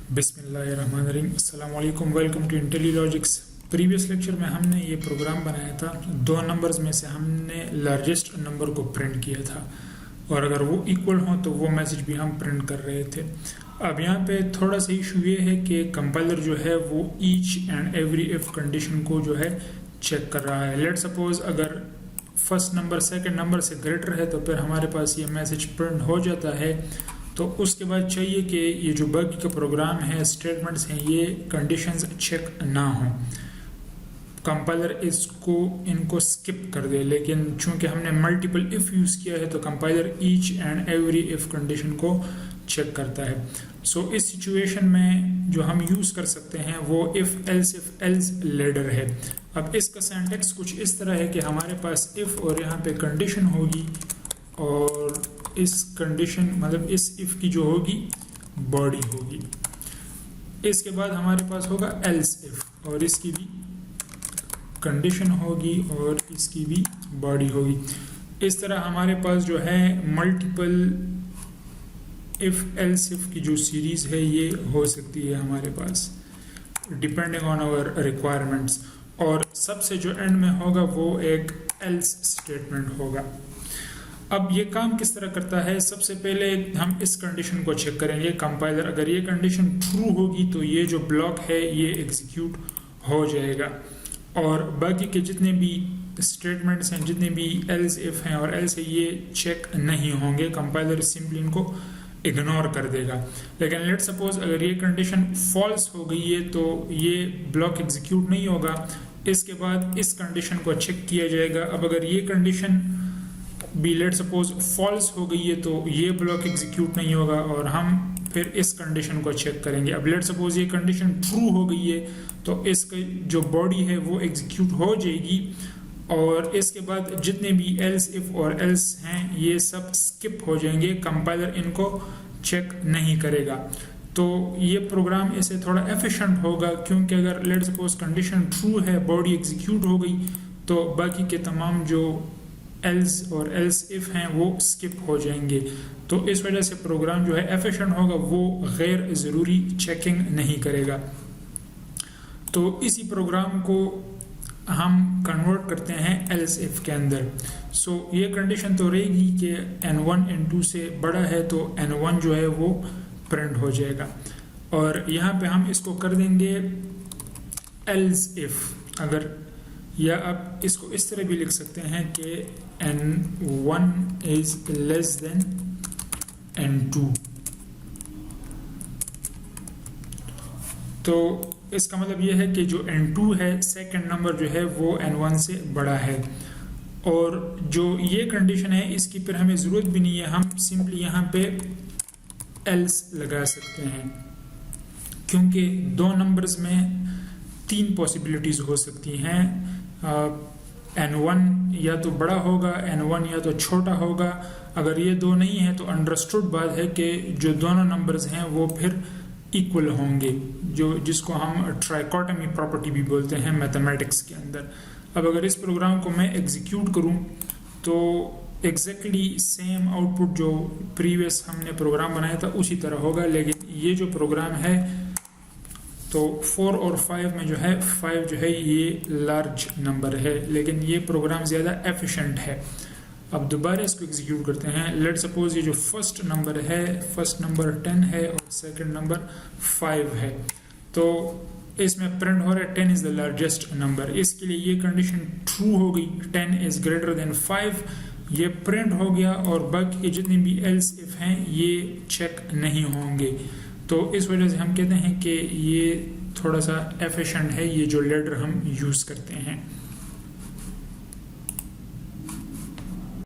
बिस्मिल्लाहिर्रहमानिर्रहीम। अस्सलाम वालेकुम, welcome to IntelliLogics। Previous lecture में हमने ये प्रोग्राम बनाया था। दो नंबर्स में से हमने लार्जेस्ट नंबर को प्रिंट किया था और अगर वो इक्वल हो तो वो मैसेज भी हम प्रिंट कर रहे थे। अब यहाँ पे थोड़ा सा इशू ये है कि कंपाइलर जो है वो each and every if condition को जो है चेक कर रहा है। लेट सपोज अगर फर्स्ट नंबर सेकंड नंबर से ग्रेटर है तो फिर हमारे पास ये मैसेज प्रिंट हो जाता है। तो उसके बाद चाहिए कि ये जो बाकी का प्रोग्राम है, स्टेटमेंट्स हैं, ये कंडीशंस चेक ना हो, कंपाइलर इनको स्किप कर दे। लेकिन चूंकि हमने मल्टीपल इफ यूज़ किया है तो compiler each and every if condition को चेक करता है। सो इस सिचुएशन में जो हम यूज़ कर सकते हैं वो इफ एल्स लेडर है। अब इसका सिंटैक्स कुछ इस तरह है कि हमारे पास इफ और यहाँ पे कंडीशन होगी और इस कंडीशन मतलब इस इफ की जो होगी बॉडी होगी। इसके बाद हमारे पास होगा एल्स इफ और इसकी भी कंडीशन होगी और इसकी भी बॉडी होगी। इस तरह हमारे पास जो है मल्टीपल इफ एल्स इफ की जो सीरीज है ये हो सकती है हमारे पास डिपेंडिंग ऑन आवर रिक्वायरमेंट्स। और सबसे जो एंड में होगा वो एक एल्स स्टेटमेंट होगा। अब ये काम किस तरह करता है, सबसे पहले हम इस कंडीशन को चेक करेंगे। कंपाइलर अगर ये कंडीशन ट्रू होगी तो ये जो ब्लॉक है ये एग्जीक्यूट हो जाएगा और बाकी के जितने भी स्टेटमेंट्स हैं, जितने भी एल्स इफ हैं और एल्स है, ये चेक नहीं होंगे। कंपाइलर सिंपली इनको इग्नोर कर देगा। लेकिन लेट सपोज अगर ये कंडीशन फॉल्स हो गई है तो ये ब्लॉक एग्जीक्यूट नहीं होगा। इसके बाद इस कंडीशन को चेक किया जाएगा। अब अगर ये कंडीशन भी लेट सपोज फॉल्स हो गई है तो ये ब्लॉक एग्जीक्यूट नहीं होगा और हम फिर इस कंडीशन को चेक करेंगे। अब लेट सपोज ये कंडीशन ट्रू हो गई है तो इसकी जो बॉडी है वो एग्जीक्यूट हो जाएगी और इसके बाद जितने भी एल्स इफ और एल्स हैं ये सब स्किप हो जाएंगे। कंपाइलर इनको चेक नहीं करेगा। तो ये प्रोग्राम इसे थोड़ा एफिशिएंट होगा क्योंकि अगर लेट सपोज कंडीशन ट्रू है, बॉडी एग्जीक्यूट हो गई तो बाकी के तमाम जो एल्स और एल्स इफ हैं वो स्किप हो जाएंगे। तो इस वजह से प्रोग्राम जो है एफिशिएंट होगा, वो गैर ज़रूरी चेकिंग नहीं करेगा। तो इसी प्रोग्राम को हम कन्वर्ट करते हैं एल्स इफ के अंदर। सो ये कंडीशन तो रहेगी कि n1 n2 से बड़ा है तो n1 जो है वो प्रिंट हो जाएगा और यहाँ पे हम इसको कर देंगे एल्स इफ। अगर या आप इसको इस तरह भी लिख सकते हैं कि n1 is less than n2। तो इसका मतलब यह है कि जो n2 है सेकंड नंबर जो है वो n1 से बड़ा है। और जो ये कंडीशन है इसकी फिर हमें ज़रूरत भी नहीं है, हम सिंपली यहाँ पे एल्स लगा सकते हैं क्योंकि दो नंबर्स में तीन पॉसिबिलिटीज़ हो सकती हैं। n1 या तो बड़ा होगा, n1 या तो छोटा होगा। अगर ये दो नहीं है तो अंडरस्टूड बात है कि जो दोनों नंबर्स हैं वो फिर इक्वल होंगे, जिसको हम ट्राइकोटमी प्रॉपर्टी भी बोलते हैं मैथमेटिक्स के अंदर। अब अगर इस प्रोग्राम को मैं एग्जीक्यूट करूं तो एग्जैक्टली सेम आउटपुट जो प्रीवियस हमने प्रोग्राम बनाया था उसी तरह होगा। लेकिन ये जो प्रोग्राम है तो 4 और 5 में जो है 5 जो है ये लार्ज नंबर है, लेकिन ये प्रोग्राम ज़्यादा एफिशिएंट है। अब दोबारा इसको एग्जीक्यूट करते हैं। लेट सपोज ये जो फर्स्ट नंबर है, फर्स्ट नंबर 10 है और सेकंड नंबर 5 है, तो इसमें प्रिंट हो रहा है 10 इज़ द लार्जेस्ट नंबर। इसके लिए ये कंडीशन ट्रू हो गई, 10 इज़ ग्रेटर देन 5, ये प्रिंट हो गया और बाकी के जितने भी एल्स इफ हैं ये चेक नहीं होंगे। तो इस वजह से हम कहते हैं कि ये थोड़ा सा एफिशिएंट है, ये जो लेडर हम यूज़ करते हैं।